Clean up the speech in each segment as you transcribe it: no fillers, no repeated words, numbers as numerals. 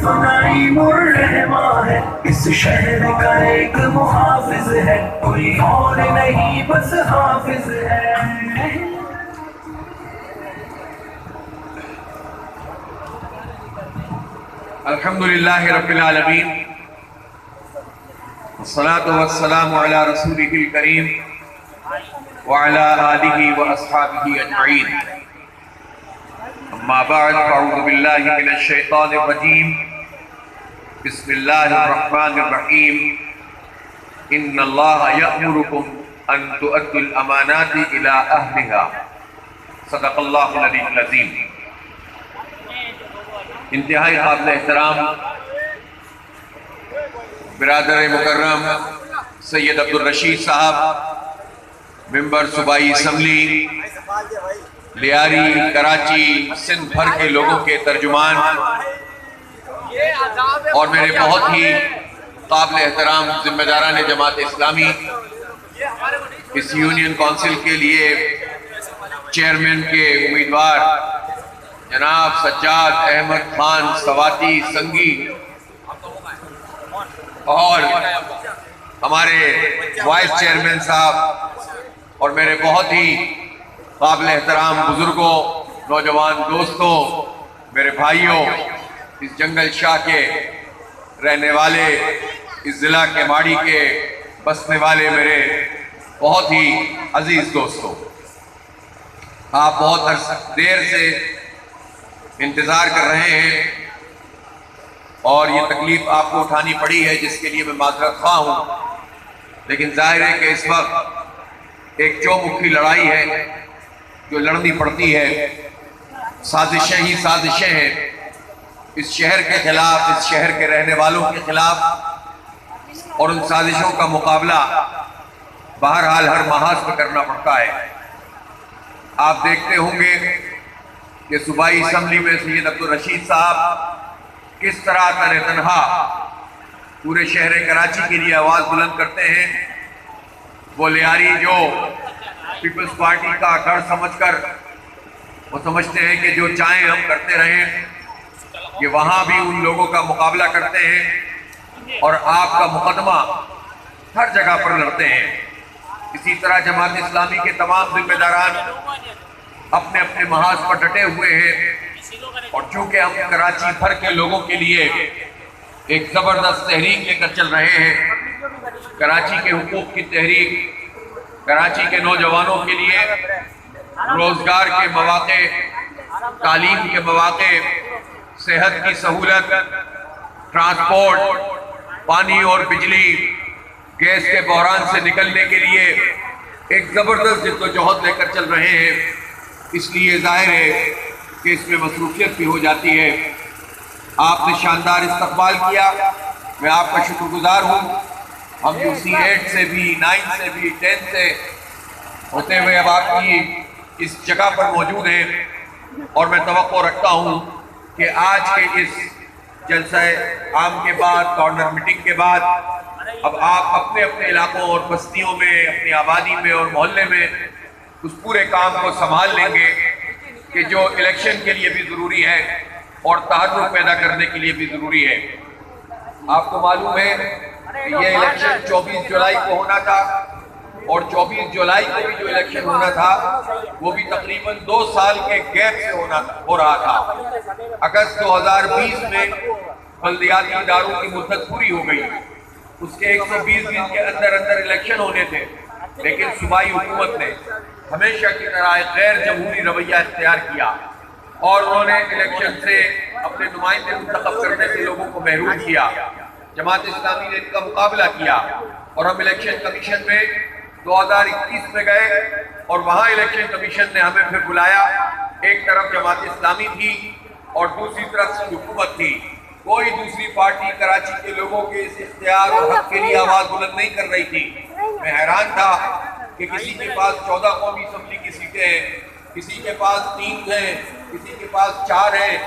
نعیم الرحمن ہے، اس شہر کا ایک محافظ ہے، کوئی اور نہیں بس حافظ ہے۔ الحمدللہ رب العالمین، والصلاة والسلام علی رسولہ الکریم وعلی آلہ واصحابہ اجمعین، اما بعد فاعوذ باللہ من الشیطان الرجیم، بسم اللہ الرحمن الرحیم، ان اللہ یأمرکم ان تؤدوا الامانات الی اہلہا، صدق اللہ العلی العظیم۔ انتہائی قابل احترام برادر مکرم سید عبدالرشید صاحب، ممبر صوبائی اسمبلی لیاری کراچی سندھ بھر کے لوگوں کے ترجمان، اور میرے بہت ہی قابل احترام ذمہ داران جماعت اسلامی، اس یونین کونسل کے لیے چیئرمین کے امیدوار جناب سجاد احمد خان سواتی سنگی، اور ہمارے وائس چیئرمین صاحب، اور میرے بہت ہی قابل احترام بزرگوں، نوجوان دوستوں، میرے بھائیوں، اس جنگل شاہ کے رہنے والے، اس ضلع کے ماڑی کے بسنے والے میرے بہت ہی عزیز دوستوں، آپ بہت دیر سے انتظار کر رہے ہیں اور یہ تکلیف آپ کو اٹھانی پڑی ہے، جس کے لیے میں معذرت خواہ ہوں، لیکن ظاہر ہے کہ اس وقت ایک چومکھی لڑائی ہے جو لڑنی پڑتی ہے، سازشیں ہی سازشیں ہیں اس شہر کے خلاف، اس شہر کے رہنے والوں کے خلاف، اور ان سازشوں کا مقابلہ بہرحال ہر محاذ پہ کرنا پڑتا ہے۔ آپ دیکھتے ہوں گے کہ صوبائی اسمبلی میں سید عبدالرشید صاحب کس طرح تنہا پورے شہر کراچی کے لیے آواز بلند کرتے ہیں۔ وہ لیاری جو پیپلز پارٹی کا گڑھ سمجھ کر وہ سمجھتے ہیں کہ جو چاہیں ہم کرتے رہیں، کہ وہاں بھی ان لوگوں کا مقابلہ کرتے ہیں اور آپ کا مقدمہ ہر جگہ پر لڑتے ہیں۔ اسی طرح جماعت اسلامی کے تمام ذمہ داران اپنے اپنے محاذ پر ڈٹے ہوئے ہیں، اور چونکہ ہم کراچی بھر کے لوگوں کے لیے ایک زبردست تحریک لے کر چل رہے ہیں، کراچی کے حقوق کی تحریک، کراچی کے نوجوانوں کے لیے روزگار کے مواقع، تعلیم کے مواقع، صحت کی سہولت، ٹرانسپورٹ، پانی اور بجلی، گیس کے بحران سے نکلنے کے لیے ایک زبردست جدوجہد لے کر چل رہے ہیں۔ اس لیے ظاہر ہے کہ اس میں مصروفیت بھی ہو جاتی ہے۔ آپ نے شاندار استقبال کیا، میں آپ کا شکر گزار ہوں۔ ہم جو C8 سے بھی، 9 سے بھی، 10 سے ہوتے ہوئے اب آپ کی اس جگہ پر موجود ہیں، اور میں توقع رکھتا ہوں کہ آج کے اس جلسہ عام کے بعد، کارنر میٹنگ کے بعد، اب آپ اپنے اپنے علاقوں اور بستیوں میں، اپنی آبادی میں اور محلے میں اس پورے کام کو سنبھال لیں گے کہ جو الیکشن کے لیے بھی ضروری ہے اور تحرک پیدا کرنے کے لیے بھی ضروری ہے۔ آپ کو معلوم ہے کہ یہ الیکشن 24 جولائی کو ہونا تھا، اور 24 جولائی کو بھی جو الیکشن ہونا تھا وہ بھی تقریباً 2 سال کے گیپ سے ہو رہا تھا۔ اگست 2020 میں بلدیاتی اداروں کی مدت پوری ہو گئی، اس کے 120 دن کے اندر الیکشن ہونے تھے، لیکن صوبائی حکومت نے ہمیشہ کی طرح ایک غیر جمہوری رویہ اختیار کیا، اور انہوں نے الیکشن سے اپنے نمائندے منتخب کرنے سے لوگوں کو محروم کیا۔ جماعت اسلامی نے ان کا مقابلہ کیا، اور ہم الیکشن کمیشن میں 2021 میں گئے، اور وہاں الیکشن کمیشن نے ہمیں پھر بلایا۔ ایک طرف جماعت اسلامی تھی اور دوسری طرف حکومت تھی، کوئی دوسری پارٹی کراچی کے لوگوں کے اس اختیار اور حق کے لیے آواز بلند نہیں کر رہی تھی۔ میں حیران تھا کہ کسی کے پاس 14 قومی اسمبلی کی سیٹیں ہیں، کسی کے پاس 3 ہیں، کسی کے پاس 4 ہیں،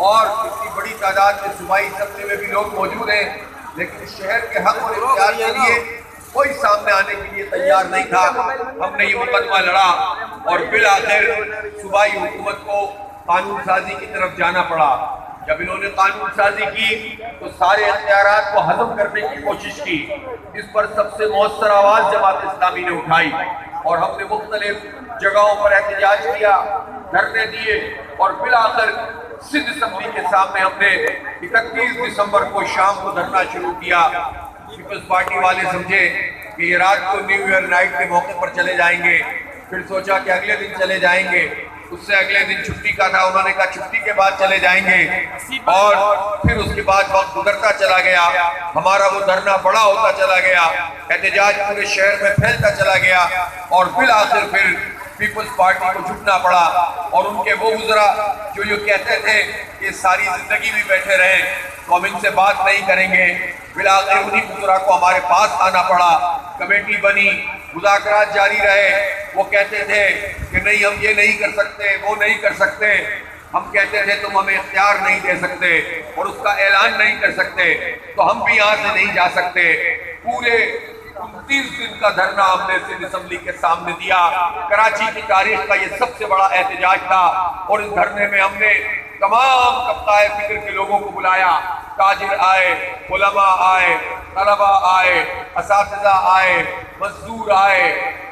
اور اتنی بڑی تعداد میں صوبائی اسمبلی میں بھی لوگ موجود ہیں، لیکن اس شہر کے حق اور اختیار کے لیے کوئی سامنے آنے کے لیے تیار نہیں تھا۔ ہم نے یہ مقدمہ لڑا، اور بالآخر صوبائی حکومت کو قانون سازی کی طرف جانا پڑا۔ جب انہوں نے قانون سازی کی تو سارے اختیارات کو ہضم کرنے کی کوشش کی. اس پر سب سے مؤثر آواز جماعت اسلامی نے اٹھائی اور ہم نے مختلف جگہوں پر احتجاج کیا، دھرنے دیے اور بالآخر سندھ اسمبلی کے سامنے ہم نے 31 دسمبر کو شام کو دھرنا شروع کیا. پیپلز پارٹی والے سمجھے کہ یہ رات کو نیو ایئر نائٹ کے موقع پر چلے جائیں گے، پھر سوچا کہ اگلے دن چلے جائیں گے، اس سے اگلے دن چھٹی کا تھا، انہوں نے کہا چھٹی کے بعد چلے جائیں گے، اور پھر اس کے بعد وقت گزرتا چلا گیا، ہمارا وہ دھرنا بڑا ہوتا چلا گیا، احتجاج پورے شہر میں پھیلتا چلا گیا، اور بالآخر پھر پیپلز پارٹی کو جھکنا پڑا. اور ان کے وہ وزراء جو یہ کہتے تھے کہ ساری زندگی بھی بیٹھے رہیں تو ہم ان سے بات نہیں کریں گے، بالآخر انہی وزراء کو ہمارے پاس آنا پڑا. کمیٹی بنی، مذاکرات جاری رہے. وہ کہتے تھے کہ نہیں ہم یہ نہیں کر سکتے، وہ نہیں کر سکتے. ہم کہتے تھے تم ہمیں اختیار نہیں دے سکتے اور اس کا اعلان نہیں کر سکتے تو ہم بھی یہاں سے نہیں جا سکتے. پورے 29 دن کا دھرنا ہم نے سندھ اسمبلی کے سامنے دیا. کراچی کی تاریخ کا یہ سب سے بڑا احتجاج تھا، اور اس دھرنے میں ہم نے تمام طبقۂ فکر کے لوگوں کو بلایا. تاجر آئے، علماء آئے، طلباء آئے، اساتذہ آئے، مزدور آئے،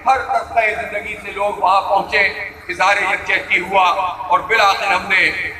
ہر طبقۂ زندگی سے لوگ وہاں پہنچے. اظہار یکجہتی ہوا اور بالآخر ہم نے